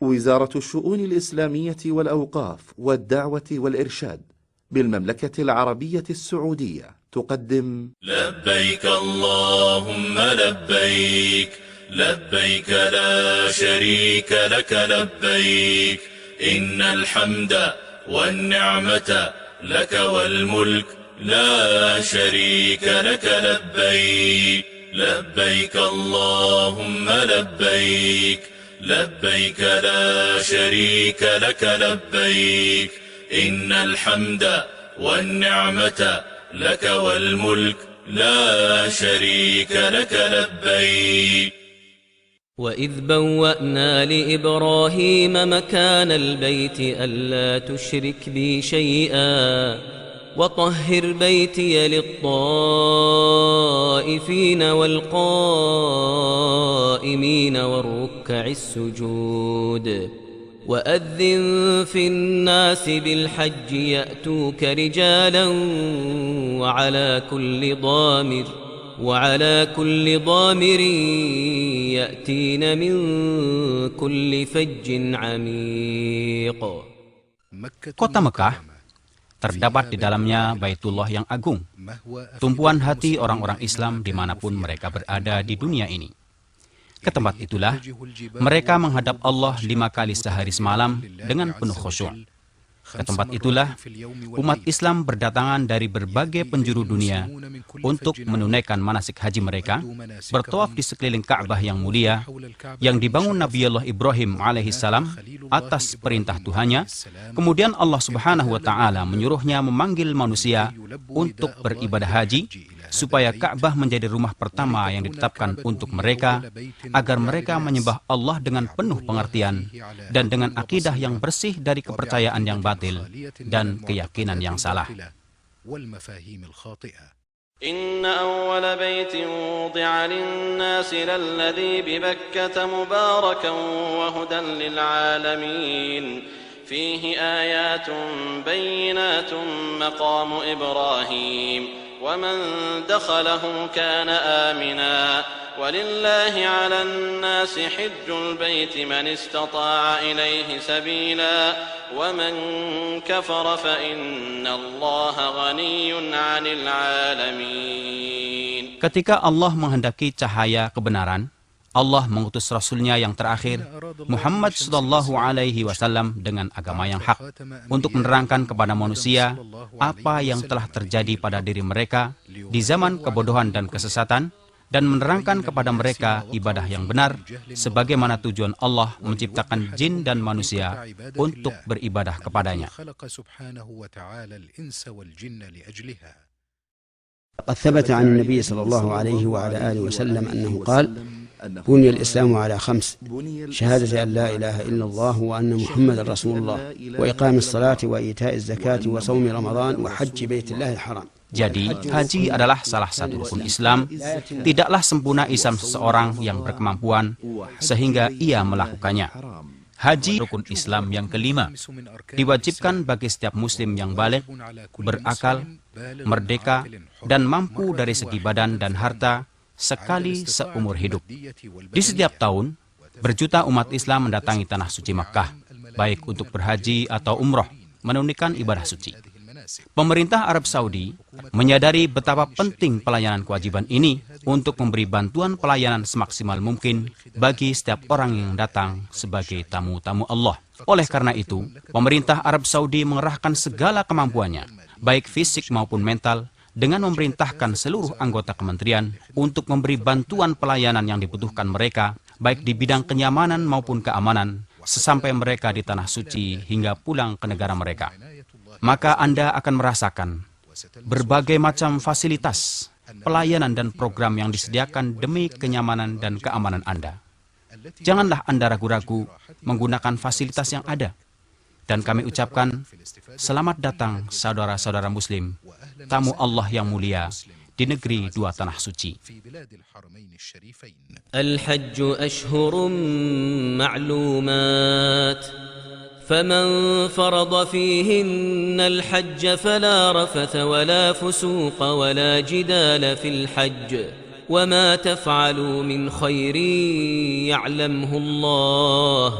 وزارة الشؤون الإسلامية والأوقاف والدعوة والإرشاد بالمملكة العربية السعودية تقدم لبيك اللهم لبيك لبيك لا شريك لك لبيك إن الحمد والنعمة لك والملك لا شريك لك لبيك لبيك اللهم لبيك لبيك لا شريك لك لبيك إن الحمد والنعمة لك والملك لا شريك لك لبيك. وإذ بوأنا لإبراهيم مكان البيت ألا تشرك بي شيئا وطهر بيتي للطائفين والقائمين والركع السجود وأذن في الناس بالحج يأتوك رجالا وعلى كل ضامر يأتين من كل فج عميق. Kota Mekah terdapat di dalamnya Baitullah yang agung, tumpuan hati orang-orang Islam dimanapun mereka berada di dunia ini. Ke tempat itulah mereka menghadap Allah 5 kali sehari semalam dengan penuh khusyuk. Ke tempat itulah umat Islam berdatangan dari berbagai penjuru dunia untuk menunaikan manasik haji mereka, bertawaf di sekeliling Ka'bah yang mulia yang dibangun Nabiullah Ibrahim alaihissalam atas perintah Tuhannya. Kemudian Allah Subhanahu wa Ta'ala menyuruhnya memanggil manusia untuk beribadah haji, supaya Ka'bah menjadi rumah pertama yang ditetapkan untuk mereka, agar mereka menyembah Allah dengan penuh pengertian dan dengan akidah yang bersih dari kepercayaan yang batil dan keyakinan yang salah. إن أول بيت وضع للناس للذي ببكة مباركا وهدى للعالمين فيه آيات بينات مقام إبراهيم ومن دخله كان آمنا ولله على الناس حج البيت من استطاع إليه سبيلا ومن كفر فإن الله غني عن العالمين. Ketika Allah menghendaki cahaya kebenaran, Allah mengutus Rasulnya yang terakhir, Muhammad sallallahu alaihi wasallam dengan agama yang hak, untuk menerangkan kepada manusia apa yang telah terjadi pada diri mereka di zaman kebodohan dan kesesatan, dan menerangkan kepada mereka ibadah yang benar, sebagaimana tujuan Allah menciptakan jin dan manusia untuk beribadah kepadanya. قد ثبت عن النبي صلى الله عليه وعلى آله وسلم أنه قال: بني الإسلام على 5: شهادة أن لا إله إلا الله وأن محمد رسول الله وإقام الصلاة وإيتاء الزكاة وصوم رمضان وحج بيت الله الحرام. Jadi, haji adalah salah satu rukun Islam. Tidaklah sempurna Islam seseorang yang berkemampuan sehingga ia melakukannya. Haji, rukun Islam yang kelima, diwajibkan bagi setiap muslim yang baligh, berakal, merdeka, dan mampu dari segi badan dan harta sekali seumur hidup. Di setiap tahun, berjuta umat Islam mendatangi tanah suci Makkah, baik untuk berhaji atau umroh, menunaikan ibadah suci. Pemerintah Arab Saudi menyadari betapa penting pelayanan kewajiban ini untuk memberi bantuan pelayanan semaksimal mungkin bagi setiap orang yang datang sebagai tamu-tamu Allah. Oleh karena itu, pemerintah Arab Saudi mengerahkan segala kemampuannya, baik fisik maupun mental, dengan memerintahkan seluruh anggota kementerian untuk memberi bantuan pelayanan yang dibutuhkan mereka, baik di bidang kenyamanan maupun keamanan, sesampai mereka di tanah suci hingga pulang ke negara mereka. Maka Anda akan merasakan berbagai macam fasilitas, pelayanan dan program yang disediakan demi kenyamanan dan keamanan Anda. Janganlah Anda ragu-ragu menggunakan fasilitas yang ada. Dan kami ucapkan, selamat datang saudara-saudara Muslim, tamu Allah yang mulia di negeri dua tanah suci. Al-Hajj ashhurun ma'lumat. فمن فرض فيهن الحج فلا رفث ولا فسوق ولا جدال في الحج وما تفعلوا من خير يعلمه الله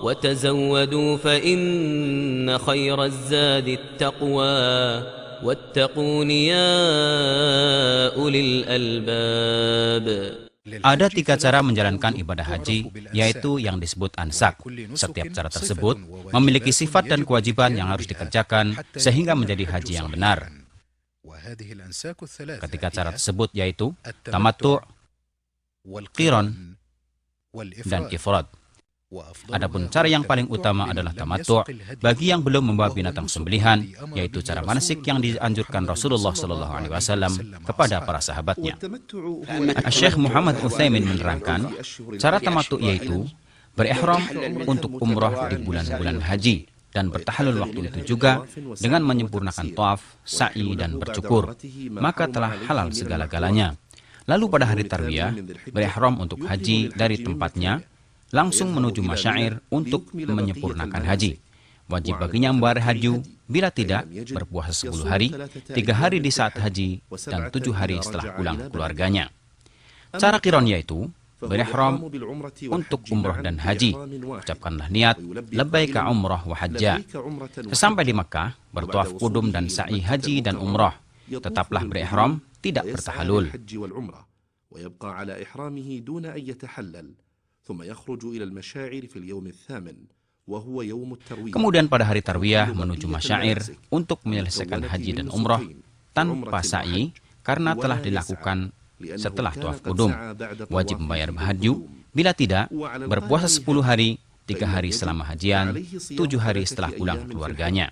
وتزودوا فإن خير الزاد التقوى واتقون يا أولي الألباب. Ada 3 cara menjalankan ibadah haji, yaitu yang disebut ansak. Setiap cara tersebut memiliki sifat dan kewajiban yang harus dikerjakan sehingga menjadi haji yang benar. Ketiga cara tersebut yaitu tamattu', qiran, dan ifrad. Adapun cara yang paling utama adalah tamattu' bagi yang belum membawa binatang sembelihan, yaitu cara manasik yang dianjurkan Rasulullah SAW kepada para sahabatnya. Syekh Muhammad Utsaimin menerangkan, cara tamattu' yaitu berihram untuk umrah di bulan-bulan haji dan bertahalul waktu itu juga dengan menyempurnakan tawaf, sa'i, dan bercukur, maka telah halal segala-galanya. Lalu pada hari tarwiyah, berihram untuk haji dari tempatnya, langsung menuju masyair untuk menyempurnakan haji. Wajib baginya membayar haji, bila tidak, berpuasa 10 hari, 3 hari di saat haji, dan 7 hari setelah pulang keluarganya. Cara qiran yaitu berihram untuk umrah dan haji. Ucapkanlah niat labbaika umrah wa hajja. Sesampai di Makkah, bertawaf qudum dan sa'i haji dan umrah. Tetaplah berihram, tidak bertahalul. Kemudian pada hari tarwiyah menuju masyair untuk menyelesaikan haji dan umrah tanpa sa'i karena telah dilakukan setelah tawaf qudum. Wajib membayar haji, bila tidak, berpuasa 10 hari, 3 hari selama hajian, 7 hari setelah pulang keluarganya.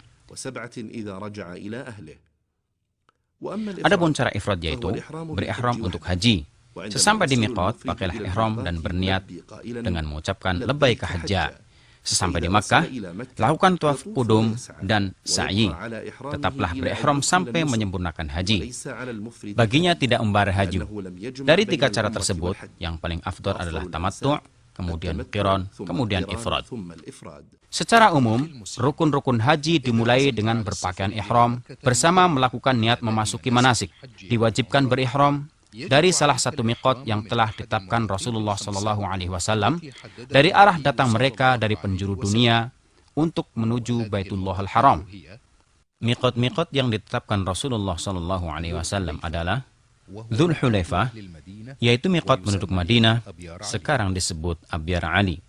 Adapun cara ifrad yaitu berihram untuk haji. Sesampai di miqat, pakailah ihram dan berniat dengan mengucapkan labbaika hajja. Sesampai di Makkah, lakukan tawaf qudum dan sa'i. Tetaplah berihram sampai menyempurnakan haji. Baginya tidak membayar haji. Dari 3 cara tersebut, yang paling afdal adalah tamattu', kemudian qiran, kemudian ifrad. Secara umum, rukun-rukun haji dimulai dengan berpakaian ihram bersama melakukan niat memasuki manasik. Diwajibkan berihram dari salah satu miqat yang telah ditetapkan Rasulullah SAW dari arah datang mereka dari penjuru dunia untuk menuju Baitullahil Haram. Miqat-miqat yang ditetapkan Rasulullah SAW adalah Dzul Hulaifah, yaitu miqat penduduk Madinah, sekarang disebut Abyar Ali.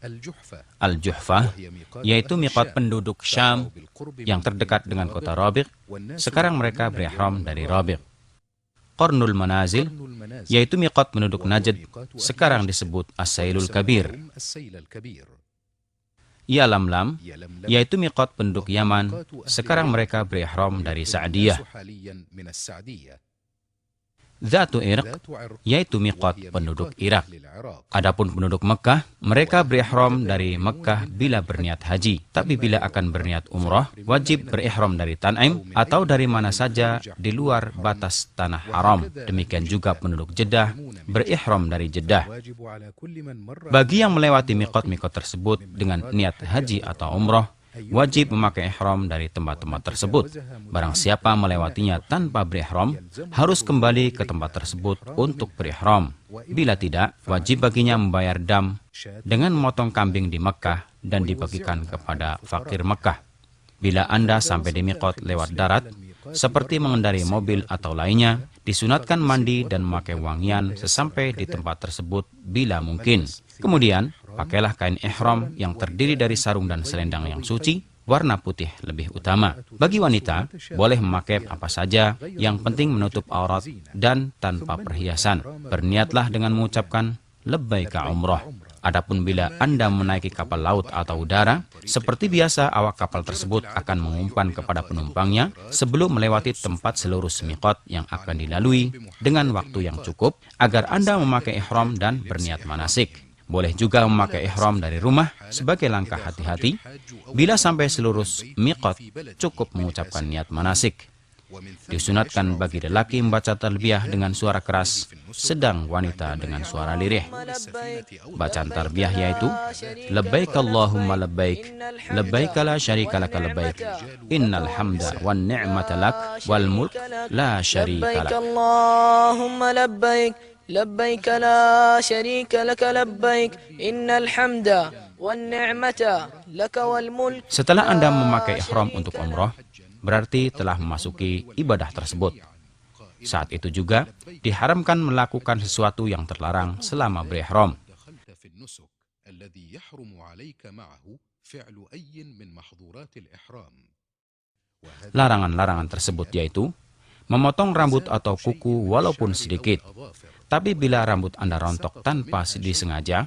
Al-Juhfah, yaitu miqat penduduk Syam yang terdekat dengan kota Rabiq, sekarang mereka berihram dari Rabiq. Qarnul Manazil, yaitu miqat penduduk Najd, sekarang disebut As-Sailul Kabir. Yalamlam, yaitu miqat penduduk Yaman, sekarang mereka berihram dari Sa'diyah. Dzatu Irq, yaitu miqat penduduk Irak. Adapun penduduk Mekah, mereka berihram dari Mekah bila berniat haji. Tapi bila akan berniat umrah, wajib berihram dari Tan'im atau dari mana saja di luar batas tanah haram. Demikian juga penduduk Jeddah, berihram dari Jeddah. Bagi yang melewati miqat-miqat tersebut dengan niat haji atau umrah, wajib memakai ihram dari tempat-tempat tersebut. Barang siapa melewatinya tanpa berihram, harus kembali ke tempat tersebut untuk berihram. Bila tidak, wajib baginya membayar dam dengan memotong kambing di Mekah dan dibagikan kepada fakir Mekah. Bila Anda sampai di miqat lewat darat, seperti mengendarai mobil atau lainnya, disunatkan mandi dan memakai wangian sesampai di tempat tersebut bila mungkin. Kemudian, pakailah kain ihram yang terdiri dari sarung dan selendang yang suci, warna putih lebih utama. Bagi wanita, boleh memakai apa saja, yang penting menutup aurat dan tanpa perhiasan. Berniatlah dengan mengucapkan labbaika umrah. Adapun bila Anda menaiki kapal laut atau udara, seperti biasa awak kapal tersebut akan mengumpan kepada penumpangnya sebelum melewati tempat seluruh miqat yang akan dilalui dengan waktu yang cukup agar Anda memakai ihram dan berniat manasik. Boleh juga memakai ihram dari rumah sebagai langkah hati-hati. Bila sampai seluruh miqat, cukup mengucapkan niat manasik. Disunatkan bagi lelaki membaca talbiyah dengan suara keras, sedang wanita dengan suara lirih. Bacaan talbiyah yaitu labbaik Allahumma labbaik, labbaik la syarika laka labbaik, innal hamda wan ni'mata lak wal mulk la syarika lak. Allahumma labbaik, labbaik la syarika laka labbaik, innal hamda Setelah Anda memakai ihram untuk umroh, berarti telah memasuki ibadah tersebut. Saat itu juga diharamkan melakukan sesuatu yang terlarang selama berihram. Larangan-larangan tersebut yaitu memotong rambut atau kuku walaupun sedikit. Tapi bila rambut Anda rontok tanpa disengaja,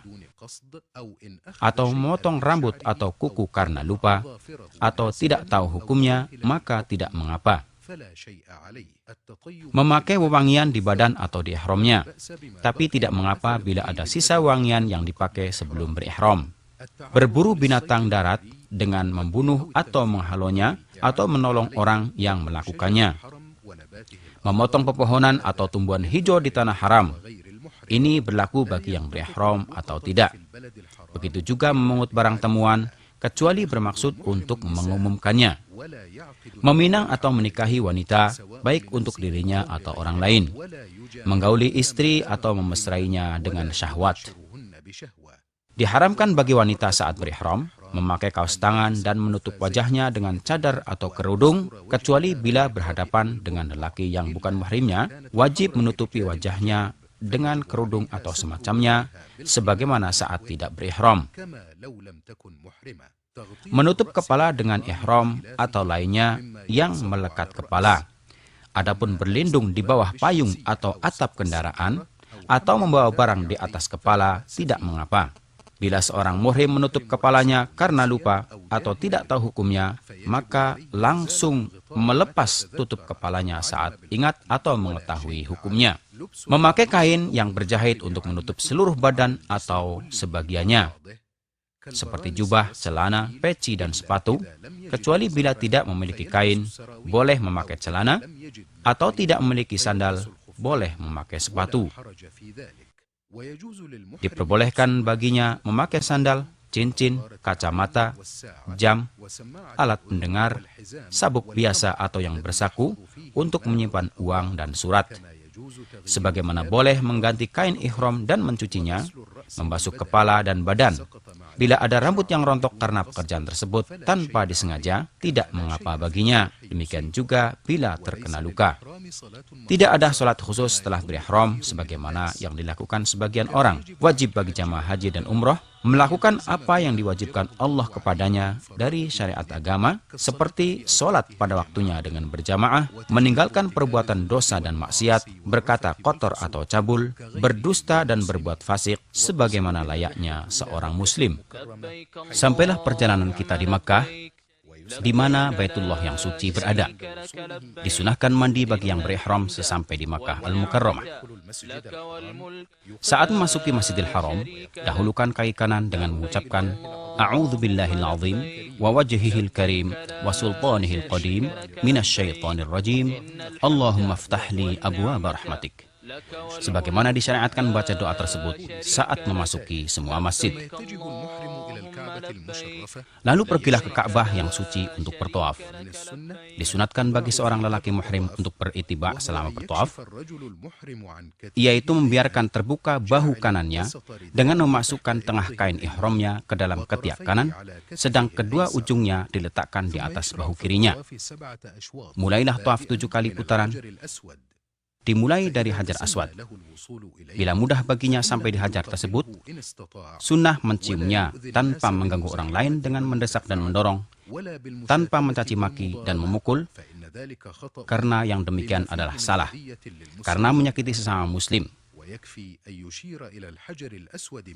atau memotong rambut atau kuku karena lupa, atau tidak tahu hukumnya, maka tidak mengapa. Memakai wewangian di badan atau di ihramnya, tapi tidak mengapa bila ada sisa wangian yang dipakai sebelum berihram. Berburu binatang darat dengan membunuh atau menghalonya, atau menolong orang yang melakukannya. Memotong pepohonan atau tumbuhan hijau di tanah haram. Ini berlaku bagi yang berihram atau tidak. Begitu juga memungut barang temuan, kecuali bermaksud untuk mengumumkannya. Meminang atau menikahi wanita, baik untuk dirinya atau orang lain. Menggauli istri atau memesrainya dengan syahwat. Diharamkan bagi wanita saat berihram memakai kaos tangan dan menutup wajahnya dengan cadar atau kerudung, kecuali bila berhadapan dengan lelaki yang bukan mahrimnya, wajib menutupi wajahnya dengan kerudung atau semacamnya, sebagaimana saat tidak berihram. Menutup kepala dengan ihram atau lainnya yang melekat kepala. Adapun berlindung di bawah payung atau atap kendaraan, atau membawa barang di atas kepala, tidak mengapa. Bila seorang muhrim menutup kepalanya karena lupa atau tidak tahu hukumnya, maka langsung melepas tutup kepalanya saat ingat atau mengetahui hukumnya. Memakai kain yang berjahit untuk menutup seluruh badan atau sebagiannya, seperti jubah, celana, peci, dan sepatu, kecuali bila tidak memiliki kain, boleh memakai celana, atau tidak memiliki sandal, boleh memakai sepatu. Diperbolehkan baginya memakai sandal, cincin, kacamata, jam, alat pendengar, sabuk biasa atau yang bersaku untuk menyimpan uang dan surat. Sebagaimana boleh mengganti kain ihram dan mencucinya, membasuh kepala dan badan. Bila ada rambut yang rontok karena pekerjaan tersebut tanpa disengaja, tidak mengapa baginya. Demikian juga bila terkena luka. Tidak ada sholat khusus setelah berihram sebagaimana yang dilakukan sebagian orang. Wajib bagi jamaah haji dan umroh melakukan apa yang diwajibkan Allah kepadanya dari syariat agama, seperti sholat pada waktunya dengan berjamaah, meninggalkan perbuatan dosa dan maksiat, berkata kotor atau cabul, berdusta dan berbuat fasik, sebagaimana layaknya seorang muslim. Sampailah perjalanan kita di Makkah, di mana Baitullah yang suci berada. Disunahkan mandi bagi yang berihram sesampai di Makkah Al-Mukarramah. Saat memasuki Masjidil Haram, dahulukan kaki kanan dengan mengucapkan A'udzubillahil azim wa wajhihil karim wa sultanihil qadim minasyaitonir rajim. Allahumma ftahli abwaaba rahmatik. Sebagaimana disyariatkan membaca doa tersebut saat memasuki semua masjid. Lalu pergilah ke Ka'bah yang suci untuk bertawaf. Disunatkan bagi seorang lelaki muhrim untuk berittiba selama bertawaf, yaitu membiarkan terbuka bahu kanannya dengan memasukkan tengah kain ihramnya ke dalam ketiak kanan, sedang kedua ujungnya diletakkan di atas bahu kirinya. Mulailah tawaf 7 kali putaran, dimulai dari Hajar Aswad. Bila mudah baginya sampai di hajar tersebut, sunnah menciumnya tanpa mengganggu orang lain dengan mendesak dan mendorong, tanpa mencaci maki dan memukul, karena yang demikian adalah salah, karena menyakiti sesama muslim.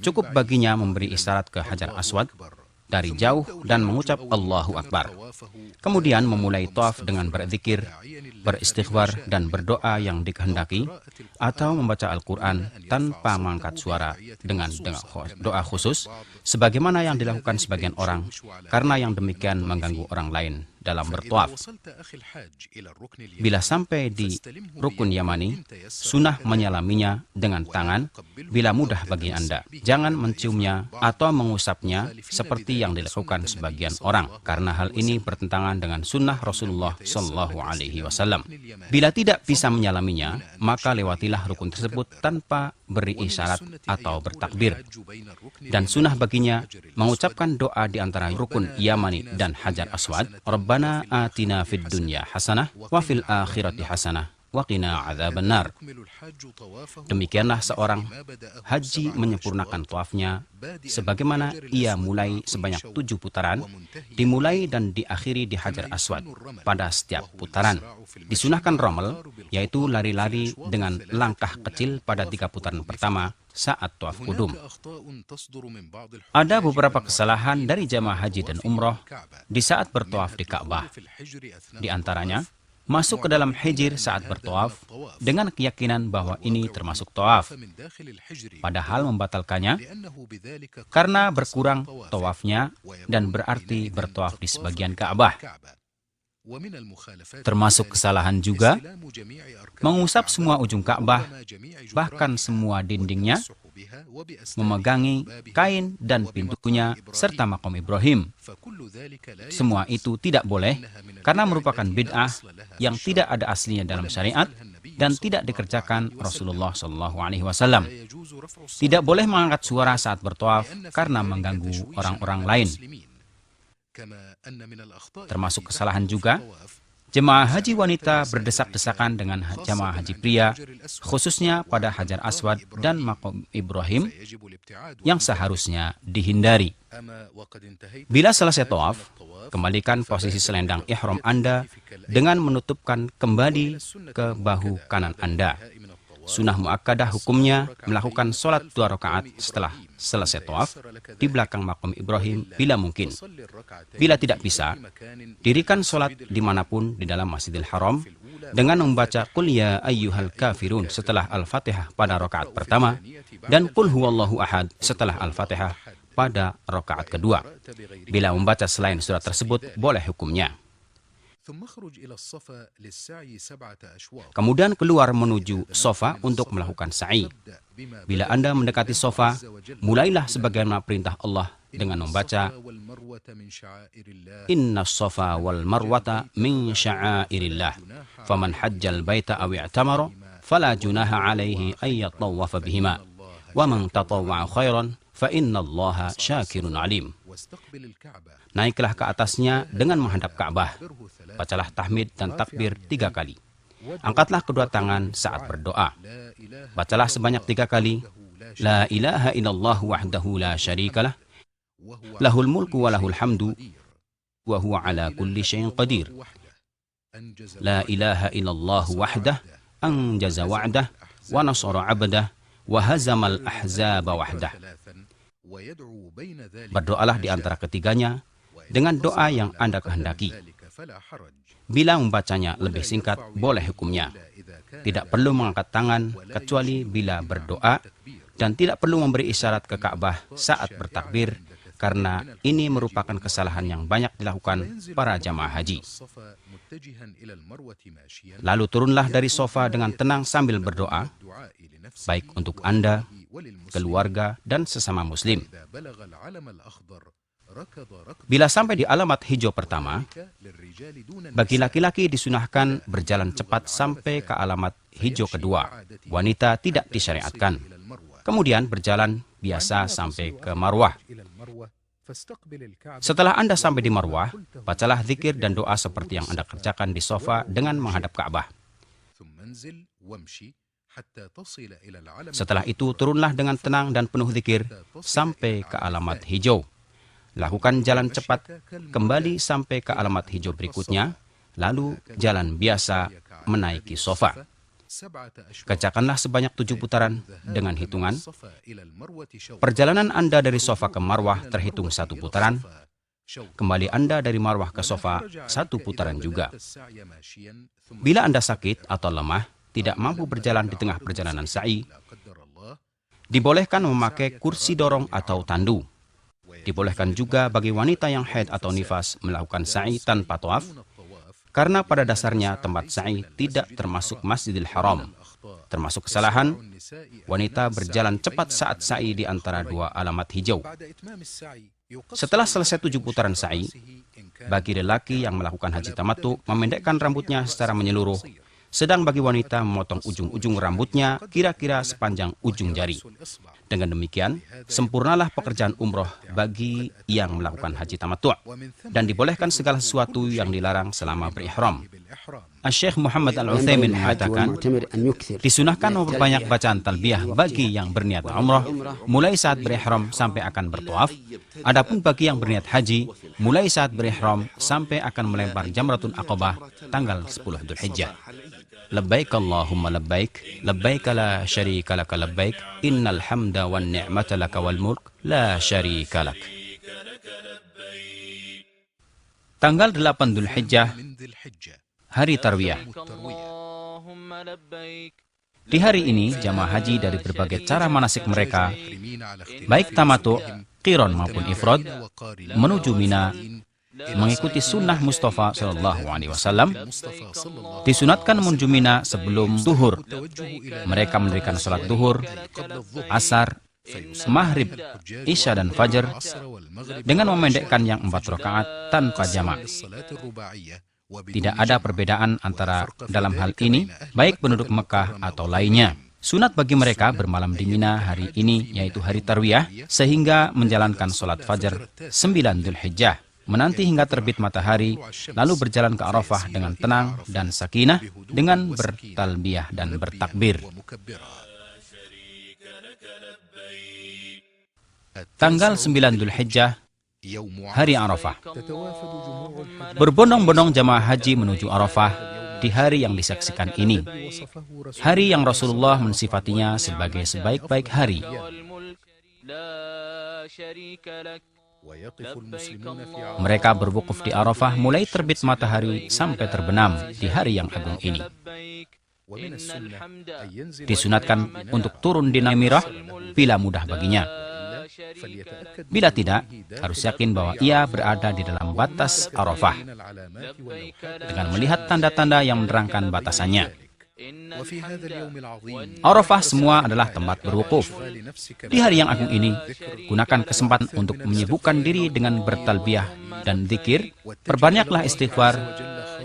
Cukup baginya memberi isyarat ke Hajar Aswad dari jauh dan mengucap Allahu Akbar. Kemudian memulai tawaf dengan berzikir, beristighfar dan berdoa yang dikehendaki, atau membaca Al-Quran tanpa mengangkat suara dengan doa khusus, sebagaimana yang dilakukan sebagian orang, karena yang demikian mengganggu orang lain dalam bertawaf. Bila sampai di Rukun Yamani, sunnah menyalaminya dengan tangan bila mudah bagi Anda. Jangan menciumnya atau mengusapnya seperti yang dilakukan sebagian orang, karena hal ini bertentangan dengan sunnah Rasulullah SAW. Bila tidak bisa menyalaminya, maka lewatilah rukun tersebut tanpa beri isyarat atau bertakbir. Dan sunnah baginya mengucapkan doa di antara rukun Yamani dan Hajar Aswad, Rabbana atina fid dunya hasanah wa fil akhirati hasanah wa qina adzabannar. Demikianlah seorang haji menyempurnakan tawafnya sebagaimana ia mulai sebanyak 7 putaran, dimulai dan diakhiri di Hajar Aswad pada setiap putaran. Disunahkan romel, yaitu lari-lari dengan langkah kecil pada 3 putaran pertama saat tawaf kudum. Ada beberapa kesalahan dari jamaah haji dan umroh di saat bertawaf di Ka'bah. Di antaranya, masuk ke dalam hijr saat bertawaf dengan keyakinan bahwa ini termasuk tawaf, padahal membatalkannya karena berkurang tawafnya dan berarti bertawaf di sebagian Ka'bah. Termasuk kesalahan juga mengusap semua ujung Ka'bah, bahkan semua dindingnya, memegangi kain dan pintunya, serta makam Ibrahim. Semua itu tidak boleh karena merupakan bid'ah yang tidak ada aslinya dalam syariat dan tidak dikerjakan Rasulullah SAW. Tidak boleh mengangkat suara saat bertawaf karena mengganggu orang-orang lain. Termasuk kesalahan juga, jemaah haji wanita berdesak-desakan dengan jemaah haji pria, khususnya pada Hajar Aswad dan makam Ibrahim, yang seharusnya dihindari. Bila selesai tawaf, kembalikan posisi selendang ihram Anda dengan menutupkan kembali ke bahu kanan Anda. Sunnah muakkadah hukumnya melakukan sholat 2 rakaat setelah selesai tawaf di belakang makam Ibrahim bila mungkin. Bila tidak bisa, dirikan sholat dimanapun di dalam Masjidil Haram dengan membaca Qul ya ayyuhal kafirun setelah Al-Fatihah pada rakaat pertama dan Qul huwallahu ahad setelah Al-Fatihah pada rakaat kedua. Bila membaca selain surat tersebut, boleh hukumnya. Kemudian keluar menuju Sofa untuk melakukan sa'i. Bila Anda mendekati Sofa, mulailah sebagaimana perintah Allah dengan membaca Inna Sofa wal Marwata min sya'airillah faman hajjal baita aw i'tamara fala junaha alaihi ay yatawafa bihima wa man tatawwa'a khairan fa innallaha syakirun alim. Naiklah ke atasnya dengan menghadap Ka'bah. Bacalah tahmid dan takbir 3 kali. Angkatlah kedua tangan saat berdoa. Bacalah sebanyak 3 kali. La ilaha illallah wahdahu la syarikalah. Lahul mulku wa lahul hamdu. Wa huwa ala kulli syai'in qadir. La ilaha illallah wahdah. Anjaza wa'dah. Wa nasara abdah. Wa hazamal ahzaba wahdah. Berdoalah di antara ketiganya dengan doa yang Anda kehendaki. Bila membacanya lebih singkat, boleh hukumnya. Tidak perlu mengangkat tangan kecuali bila berdoa dan tidak perlu memberi isyarat ke Ka'bah saat bertakbir karena ini merupakan kesalahan yang banyak dilakukan para jamaah haji. Lalu turunlah dari sofa dengan tenang sambil berdoa, baik untuk Anda, keluarga, dan sesama muslim. Bila sampai di alamat hijau pertama, bagi laki-laki disunahkan berjalan cepat sampai ke alamat hijau kedua. Wanita tidak disyariatkan. Kemudian berjalan biasa sampai ke Marwah. Setelah Anda sampai di Marwah, bacalah zikir dan doa seperti yang Anda kerjakan di sofa dengan menghadap Ka'bah. Setelah itu turunlah dengan tenang dan penuh zikir sampai ke alamat hijau. Lakukan jalan cepat kembali sampai ke alamat hijau berikutnya, lalu jalan biasa menaiki sofa. Kerjakanlah sebanyak 7 putaran dengan hitungan. Perjalanan Anda dari sofa ke Marwah terhitung 1 putaran. Kembali Anda dari Marwah ke sofa 1 putaran juga. Bila Anda sakit atau lemah, tidak mampu berjalan di tengah perjalanan sa'i, dibolehkan memakai kursi dorong atau tandu. Dibolehkan juga bagi wanita yang haid atau nifas melakukan sa'i tanpa tawaf, karena pada dasarnya tempat sa'i tidak termasuk Masjidil Haram. Termasuk kesalahan, wanita berjalan cepat saat sa'i di antara 2 alamat hijau. Setelah selesai 7 putaran sa'i, bagi lelaki yang melakukan haji tamattu memendekkan rambutnya secara menyeluruh Sedang bagi wanita memotong ujung-ujung rambutnya kira-kira sepanjang ujung jari. Dengan demikian, sempurnalah pekerjaan umroh bagi yang melakukan haji tamattu' dan dibolehkan segala sesuatu yang dilarang selama berihram. Asy-Syaikh Muhammad Al-Utsaimin mengatakan, disunahkan memperbanyak bacaan talbiyah bagi yang berniat umroh mulai saat berihram sampai akan bertawaf. Adapun bagi yang berniat haji mulai saat berihram sampai akan melempar Jamratul Aqabah tanggal 10 Dzulhijjah. Labbaik Allahumma labbaik, labbaik la syarika laka labbaik, innal hamda wan ni'mata laka wal mulk la syarika lak. Tanggal 8 Dzulhijjah, hari Tarwiyah. Di hari ini, jamaah haji dari berbagai cara manasik mereka, baik tamattu', qiron maupun ifrad, menuju Mina, mengikuti sunnah Mustafa SAW. Disunatkan menuju Mina sebelum zuhur. Mereka mendirikan sholat zuhur, asar, maghrib, isya dan fajar dengan memendekkan yang 4 rakaat tanpa jamak. Tidak ada perbedaan antara dalam hal ini, baik penduduk Mekah atau lainnya. Sunat bagi mereka bermalam di Mina hari ini, yaitu hari Tarwiyah, sehingga menjalankan sholat fajar 9 Dzulhijjah, menanti hingga terbit matahari, lalu berjalan ke Arafah dengan tenang dan sakinah, dengan bertalbiyah dan bertakbir. Tanggal 9 Dzulhijjah, hari Arafah. Berbondong-bondong jamaah haji menuju Arafah di hari yang disaksikan ini. Hari yang Rasulullah mensifatinya sebagai sebaik-baik hari. Mereka berwukuf di Arafah mulai terbit matahari sampai terbenam di hari yang agung ini. Disunatkan untuk turun di Namirah bila mudah baginya. Bila tidak, harus yakin bahwa ia berada di dalam batas Arafah dengan melihat tanda-tanda yang menerangkan batasannya. Arafah semua adalah tempat berwukuf. Di hari yang agung ini, gunakan kesempatan untuk menyibukkan diri dengan bertalbiyah dan zikir. Perbanyaklah istighfar,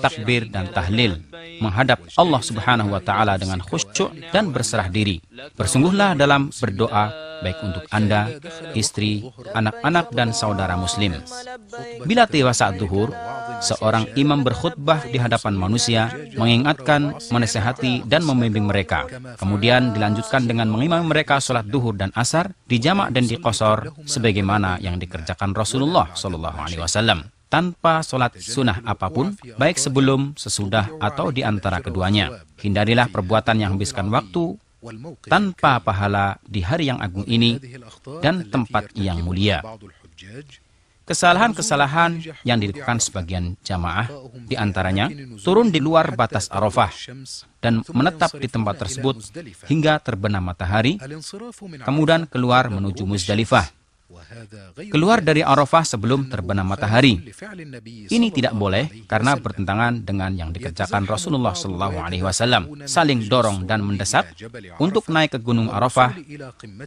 takbir dan tahlil, menghadap Allah Subhanahu wa Ta'ala dengan khusyuk dan berserah diri. Bersungguhlah dalam berdoa, baik untuk Anda, istri, anak-anak dan saudara muslim. Bila tiba saat zuhur, seorang imam berkhutbah di hadapan manusia, mengingatkan, menasihati dan membimbing mereka. Kemudian dilanjutkan dengan mengimami mereka sholat zuhur dan asar di jamak dan di qasar, sebagaimana yang dikerjakan Rasulullah SAW, tanpa sholat sunnah apapun, baik sebelum, sesudah, atau di antara keduanya. Hindarilah perbuatan yang habiskan waktu tanpa pahala di hari yang agung ini dan tempat yang mulia. Kesalahan-kesalahan yang dilakukan sebagian jamaah, di antaranya turun di luar batas Arafah dan menetap di tempat tersebut hingga terbenam matahari, kemudian keluar menuju Muzdalifah. Keluar dari Arafah sebelum terbenam matahari. Ini tidak boleh karena bertentangan dengan yang dikerjakan Rasulullah SAW, saling dorong dan mendesak untuk naik ke gunung Arafah,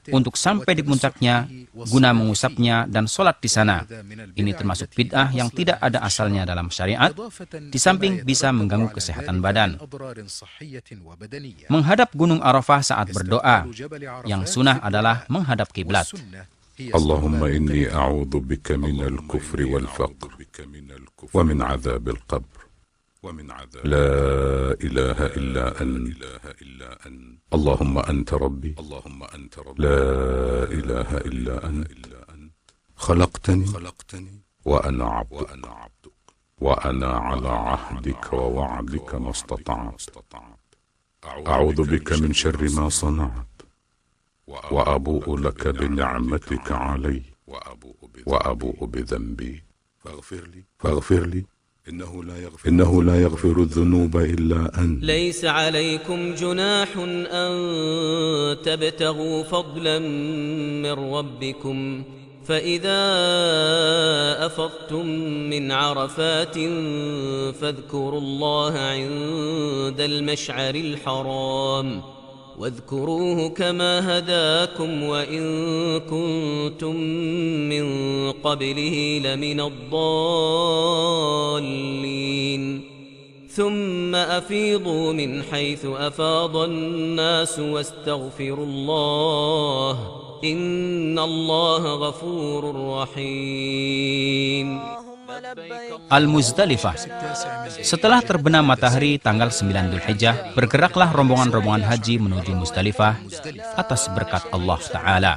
untuk sampai di puncaknya, guna mengusapnya dan sholat di sana. Ini termasuk bid'ah yang tidak ada asalnya dalam syariat, di samping bisa mengganggu kesehatan badan. Menghadap gunung Arafah saat berdoa, yang sunnah adalah menghadap kiblat. اللهم إني أعوذ بك من الكفر والفقر ومن عذاب القبر لا إله إلا أنت اللهم أنت ربي لا إله إلا أنت خلقتني وأنا عبدك وأنا على عهدك ووعدك ما استطعت أعوذ بك من شر ما صنعت وأبوء لك بنعمتك علي وأبوء بذنبي فاغفر لي إنه لا يغفر الذنوب إلا أنت. ليس عليكم جناح أن تبتغوا فضلا من ربكم فإذا أفضتم من عرفات فاذكروا الله عند المشعر الحرام واذكروه كما هداكم وإن كنتم من قبله لمن الضالين ثم أفيضوا من حيث أفاض الناس واستغفروا الله إن الله غفور رحيم. Al-Muzdalifah. Setelah terbenam matahari tanggal 9 Dzulhijjah, bergeraklah rombongan-rombongan haji menuju Muzdalifah atas berkat Allah Ta'ala.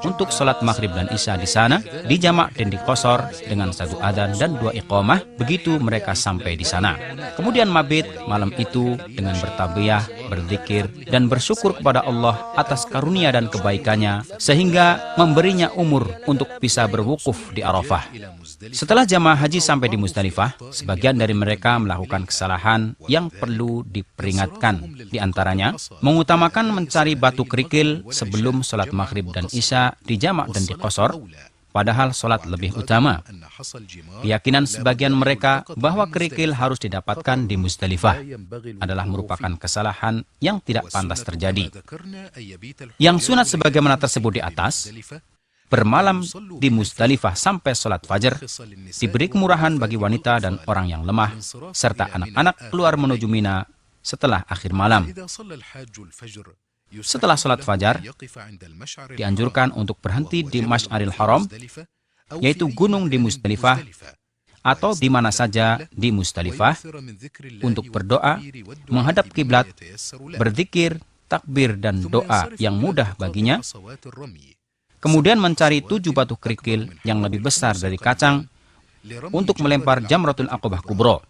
Untuk sholat maghrib dan isya di sana, dijamak dan diqosor dengan 1 adzan dan 2 iqamah, begitu mereka sampai di sana. Kemudian mabit malam itu dengan bertabiyah, berzikir, dan bersyukur kepada Allah atas karunia dan kebaikannya, sehingga memberinya umur untuk bisa berwukuf di Arafah. Setelah jamaah haji sampai di Muzdalifah, sebagian dari mereka melakukan kesalahan yang perlu diperingatkan. Di antaranya, mengutamakan mencari batu kerikil sebelum sholat maghrib dan isya dijamak dan diqosor, padahal sholat lebih utama. Keyakinan sebagian mereka bahwa kerikil harus didapatkan di Muzdalifah adalah merupakan kesalahan yang tidak pantas terjadi. Yang sunat sebagaimana tersebut di atas, bermalam di Muzdalifah sampai sholat fajar, diberi kemurahan bagi wanita dan orang yang lemah, serta anak-anak keluar menuju Mina setelah akhir malam. Setelah sholat fajar, dianjurkan untuk berhenti di Masy'aril Haram, yaitu gunung di Muzdalifah, atau di mana saja di Muzdalifah, untuk berdoa, menghadap kiblat, berzikir, takbir, dan doa yang mudah baginya. Kemudian mencari 7 batu kerikil yang lebih besar dari kacang untuk melempar Jamratul Aqabah Kubro.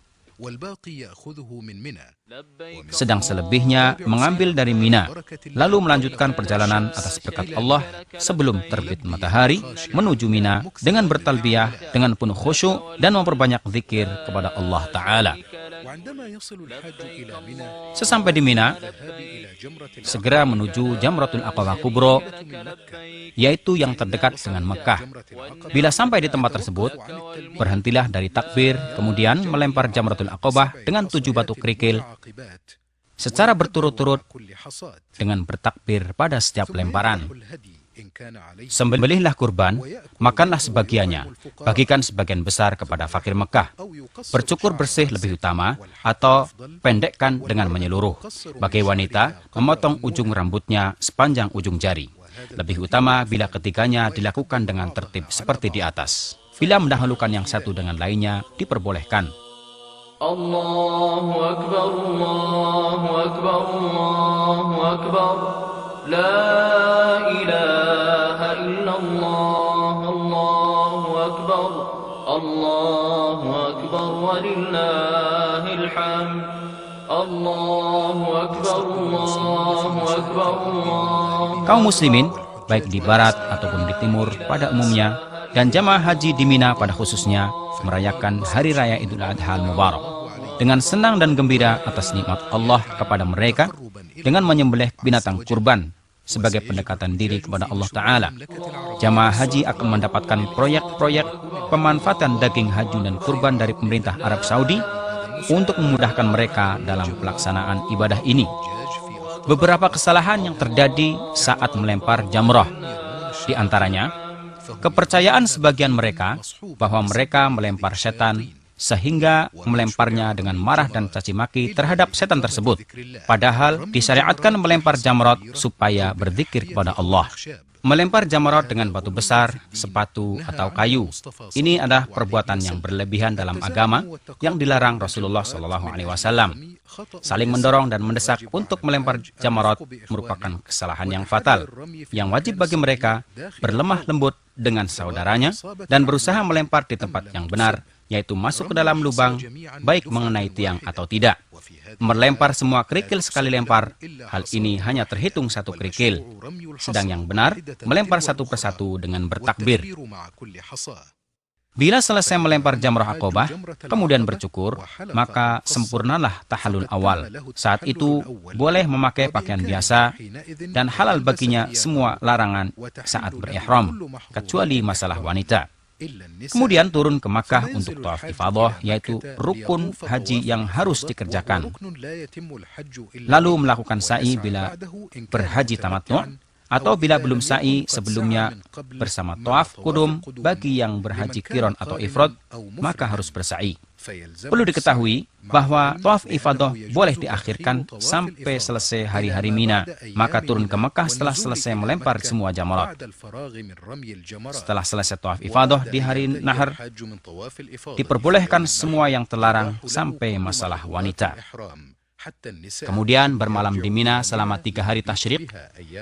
Sedang selebihnya mengambil dari Mina, lalu melanjutkan perjalanan atas berkat Allah sebelum terbit matahari menuju Mina dengan bertalbiyah dengan penuh khusyuk dan memperbanyak zikir kepada Allah Ta'ala. Sesampai di Mina, segera menuju Jamratul Aqabah Kubro, yaitu yang terdekat dengan Mekah. Bila sampai di tempat tersebut, berhentilah dari takbir, kemudian melempar Jamratul Aqabah dengan 7 batu kerikil secara berturut-turut dengan bertakbir pada setiap lemparan. Sembelihlah kurban, makanlah sebagiannya, bagikan sebagian besar kepada fakir Mekah. Bercukur bersih lebih utama, atau pendekkan dengan menyeluruh. Bagi wanita, memotong ujung rambutnya sepanjang ujung jari. Lebih utama bila ketiganya dilakukan dengan tertib seperti di atas. Bila mendahulukan yang satu dengan lainnya, diperbolehkan. Allahu Akbar, Allahu Akbar, Allahu Akbar. La ilaha illallah, Allahu Akbar, Allahu Akbar, walillahil hamd. Allahu Akbar, Allahu Akbar, Allahu. Kaum muslimin, baik di barat ataupun di timur pada umumnya, dan jamaah haji di Mina pada khususnya, merayakan Hari Raya Idul Adha Al-Mubarak dengan senang dan gembira atas nikmat Allah kepada mereka dengan menyembelih binatang kurban sebagai pendekatan diri kepada Allah Ta'ala. Jamaah haji akan mendapatkan proyek-proyek pemanfaatan daging haji dan kurban dari pemerintah Arab Saudi untuk memudahkan mereka dalam pelaksanaan ibadah ini. Beberapa kesalahan yang terjadi saat melempar jamrah, di antaranya kepercayaan sebagian mereka bahwa mereka melempar setan, sehingga melemparnya dengan marah dan caci maki terhadap setan tersebut. Padahal disyariatkan melempar jamrot supaya berzikir kepada Allah. Melempar jamrot dengan batu besar, sepatu, atau kayu, ini adalah perbuatan yang berlebihan dalam agama yang dilarang Rasulullah SAW. Saling mendorong dan mendesak untuk melempar jamrot merupakan kesalahan yang fatal, yang wajib bagi mereka berlemah lembut dengan saudaranya dan berusaha melempar di tempat yang benar, yaitu masuk ke dalam lubang, baik mengenai tiang atau tidak. Melempar semua kerikil sekali lempar, hal ini hanya terhitung 1 kerikil. Sedang yang benar, melempar satu persatu dengan bertakbir. Bila selesai melempar jamrah Aqabah, kemudian bercukur, maka sempurnalah tahallul awal. Saat itu, boleh memakai pakaian biasa, dan halal baginya semua larangan saat berihram, kecuali masalah wanita. Kemudian turun ke Makkah untuk tawaf ifadah, yaitu rukun haji yang harus dikerjakan. Lalu melakukan sa'i bila berhaji tamattu', Atau bila belum sa'i sebelumnya bersama tawaf kudum bagi yang berhaji qiron atau ifrad, maka harus bersa'i. Perlu diketahui bahwa tawaf ifadah boleh diakhirkan sampai selesai hari-hari Mina, maka turun ke Mekah setelah selesai melempar semua jamarat. Setelah selesai tawaf ifadah di hari Nahar, diperbolehkan semua yang terlarang sampai masalah wanita. Kemudian bermalam di Mina selama 3 hari tasyrik,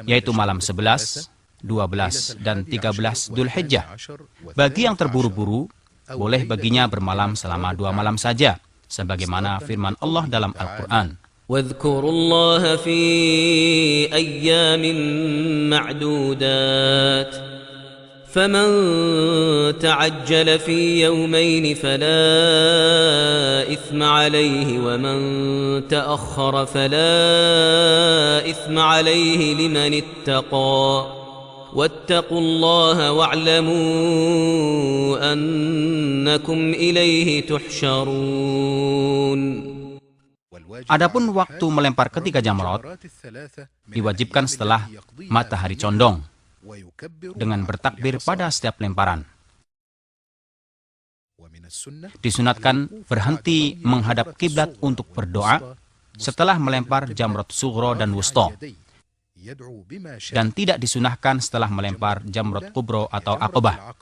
yaitu malam 11, 12, dan 13 Dzulhijjah. Bagi yang terburu-buru, boleh baginya bermalam selama 2 malam saja, sebagaimana firman Allah dalam Al-Quran. واذكروا الله في أيام معدودات فمن تعجل في يومين فلا إثم عليه ومن تأخر فلا إثم عليه لمن اتقى واتقوا الله واعلموا أنكم إليه تحشرون. Adapun waktu melempar ketiga jamrat diwajibkan setelah matahari condong dengan bertakbir pada setiap lemparan. Disunatkan berhenti menghadap kiblat untuk berdoa setelah melempar jamrat sughra dan wusta, dan tidak disunahkan setelah melempar jamrat kubro atau aqabah.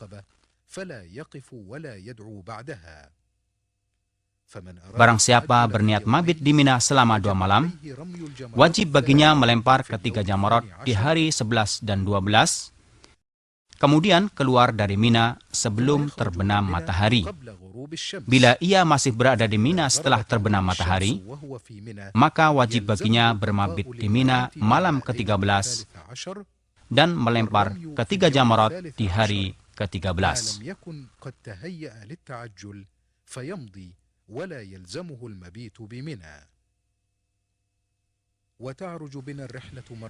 Barang siapa berniat mabit di Mina selama 2 malam, wajib baginya melempar ketiga jamarat di hari 11 dan 12, kemudian keluar dari Mina sebelum terbenam matahari. Bila ia masih berada di Mina setelah terbenam matahari, maka wajib baginya bermabit di Mina malam ke-13 dan melempar ketiga jamarat di hari ke-13.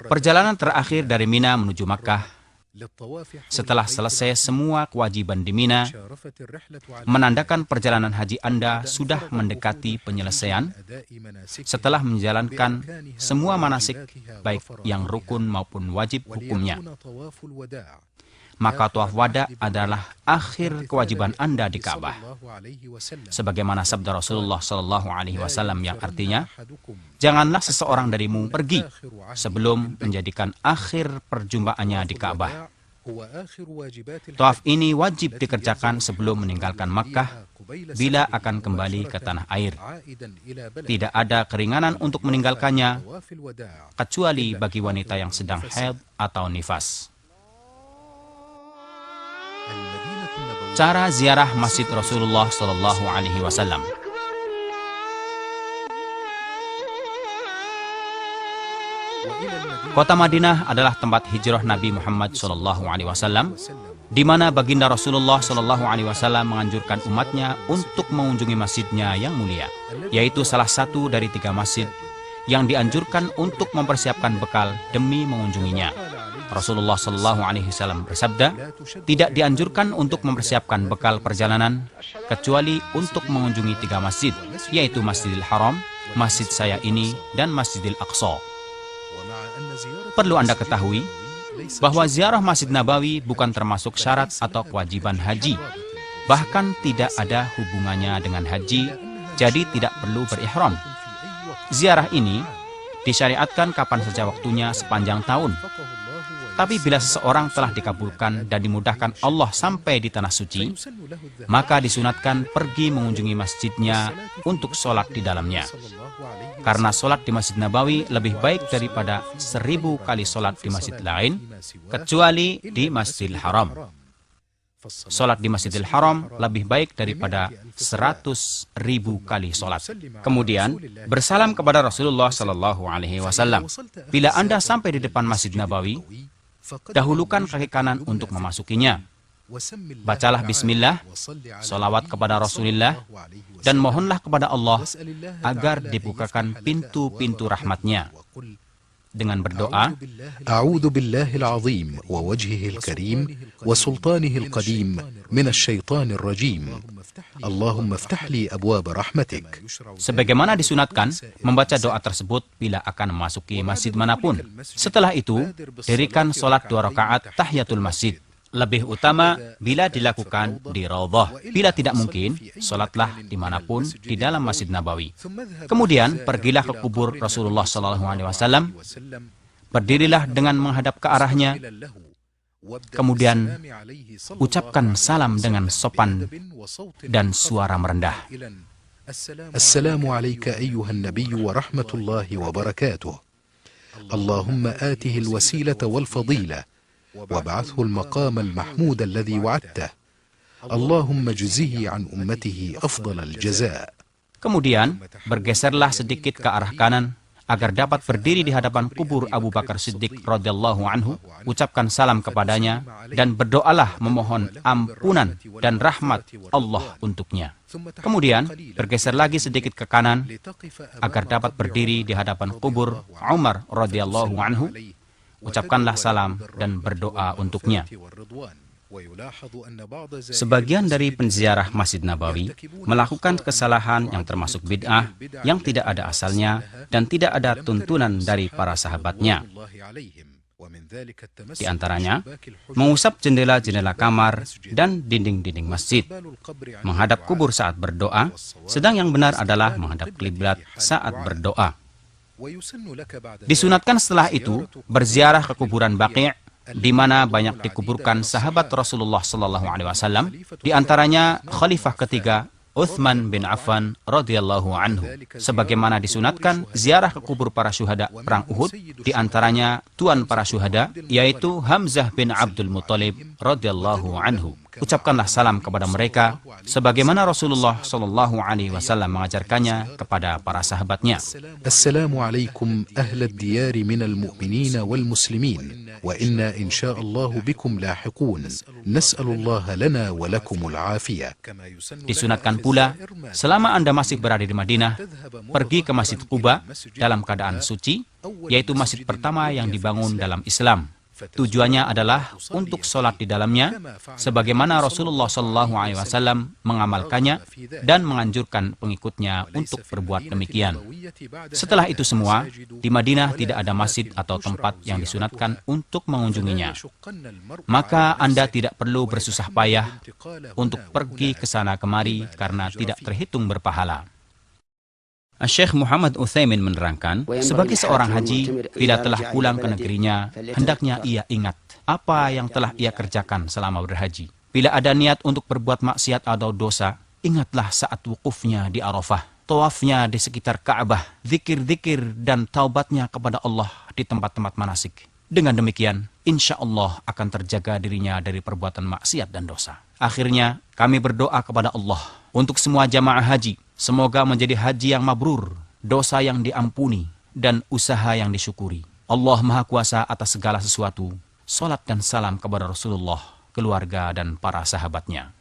Perjalanan terakhir dari Mina menuju Makkah setelah selesai semua kewajiban di Mina menandakan perjalanan haji Anda sudah mendekati penyelesaian setelah menjalankan semua manasik baik yang rukun maupun wajib hukumnya. Maka tawaf wada adalah akhir kewajiban Anda di Ka'bah. Sebagaimana sabda Rasulullah SAW yang artinya, janganlah seseorang darimu pergi sebelum menjadikan akhir perjumpaannya di Ka'bah. Tawaf ini wajib dikerjakan sebelum meninggalkan Makkah bila akan kembali ke tanah air. Tidak ada keringanan untuk meninggalkannya, kecuali bagi wanita yang sedang haid atau nifas. Cara ziarah Masjid Rasulullah SAW. Kota Madinah adalah tempat hijrah Nabi Muhammad SAW, di mana baginda Rasulullah SAW menganjurkan umatnya untuk mengunjungi masjidnya yang mulia, yaitu salah satu dari 3 masjid yang dianjurkan untuk mempersiapkan bekal demi mengunjunginya. Rasulullah SAW bersabda, tidak dianjurkan untuk mempersiapkan bekal perjalanan kecuali untuk mengunjungi 3 masjid, yaitu Masjidil Haram, Masjid saya ini, dan Masjidil Aqsa. Perlu Anda ketahui bahwa ziarah Masjid Nabawi bukan termasuk syarat atau kewajiban haji, bahkan tidak ada hubungannya dengan haji, jadi tidak perlu berihram. Ziarah ini disyariatkan kapan saja waktunya sepanjang tahun. Tapi bila seseorang telah dikabulkan dan dimudahkan Allah sampai di tanah suci, maka disunatkan pergi mengunjungi masjidnya untuk sholat di dalamnya. Karena sholat di Masjid Nabawi lebih baik daripada 1000 kali sholat di masjid lain, kecuali di Masjidil Haram. Sholat di Masjidil Haram lebih baik daripada 100.000 kali sholat. Kemudian bersalam kepada Rasulullah SAW. Bila Anda sampai di depan Masjid Nabawi, dahulukan kaki kanan untuk memasukinya. Bacalah bismillah, salawat kepada Rasulullah, dan mohonlah kepada Allah agar dibukakan pintu-pintu rahmatnya. dengan berdoa, أعوذ بالله العظيم ووجهه الكريم وسلطانه القديم من الشيطان الرجيم اللهم افتح لي أبواب رحمتك. sebagaimana disunatkan membaca doa tersebut bila akan memasuki masjid manapun. Setelah itu, dirikan sholat 2 rakaat tahiyatul masjid. Lebih utama bila dilakukan di Raudhah. Bila tidak mungkin, sholatlah dimanapun di dalam Masjid Nabawi. Kemudian pergilah ke kubur Rasulullah SAW. Berdirilah dengan menghadap ke arahnya. Kemudian ucapkan salam dengan sopan dan suara merendah. Assalamu alayka ayyuhan nabiy wa rahmatullahi wa barakatuh. Allahumma atihi al-wasilata wal fadilah. وابعثه المقام المحمود الذي وعدته اللهم جزه عن أمته أفضل الجزاء. Kemudian bergeserlah sedikit ke arah kanan agar dapat berdiri di hadapan kubur Abu Bakar Siddiq radhiyallahu anhu. Ucapkan salam kepadanya dan berdoalah memohon ampunan dan rahmat Allah untuknya. Kemudian bergeser lagi sedikit ke kanan agar dapat berdiri di hadapan kubur Umar radhiyallahu anhu. Ucapkanlah salam dan berdoa untuknya. Sebagian dari penziarah Masjid Nabawi melakukan kesalahan yang termasuk bid'ah yang tidak ada asalnya dan tidak ada tuntunan dari para sahabatnya. Di antaranya, mengusap jendela-jendela kamar dan dinding-dinding masjid, menghadap kubur saat berdoa, sedang yang benar adalah menghadap kiblat saat berdoa. Disunatkan setelah itu berziarah ke kuburan Baqi', di mana banyak dikuburkan sahabat Rasulullah SAW, di antaranya Khalifah ketiga Uthman bin Affan radhiyallahu anhu. Sebagaimana disunatkan ziarah ke kubur para syuhada perang Uhud, di antaranya tuan para syuhada yaitu Hamzah bin Abdul Muttalib radhiyallahu anhu. Ucapkanlah salam kepada mereka sebagaimana Rasulullah SAW mengajarkannya kepada para sahabatnya. Assalamu alaikum ahlad diyar minal mu'minin wal muslimin wa inna insyaallahu bikum lahiqun nas'alullaha lana wa lakumul afiyah. Disunatkan pula selama Anda masih berada di Madinah, pergi ke Masjid Quba dalam keadaan suci, yaitu masjid pertama yang dibangun dalam Islam. Tujuannya adalah untuk sholat di dalamnya, sebagaimana Rasulullah SAW mengamalkannya dan menganjurkan pengikutnya untuk berbuat demikian. Setelah itu semua, di Madinah tidak ada masjid atau tempat yang disunatkan untuk mengunjunginya. Maka Anda tidak perlu bersusah payah untuk pergi ke sana kemari karena tidak terhitung berpahala. Syekh Muhammad Utsaimin menerangkan, sebagai seorang haji, bila telah pulang ke negerinya, hendaknya ia ingat apa yang telah ia kerjakan selama berhaji. Bila ada niat untuk berbuat maksiat atau dosa, ingatlah saat wukufnya di Arafah, tawafnya di sekitar Ka'bah, zikir-zikir dan taubatnya kepada Allah di tempat-tempat manasik. Dengan demikian, insya Allah akan terjaga dirinya dari perbuatan maksiat dan dosa. Akhirnya, kami berdoa kepada Allah untuk semua jamaah haji. Semoga menjadi haji yang mabrur, dosa yang diampuni, dan usaha yang disyukuri. Allah Maha Kuasa atas segala sesuatu. Salat dan salam kepada Rasulullah, keluarga, dan para sahabatnya.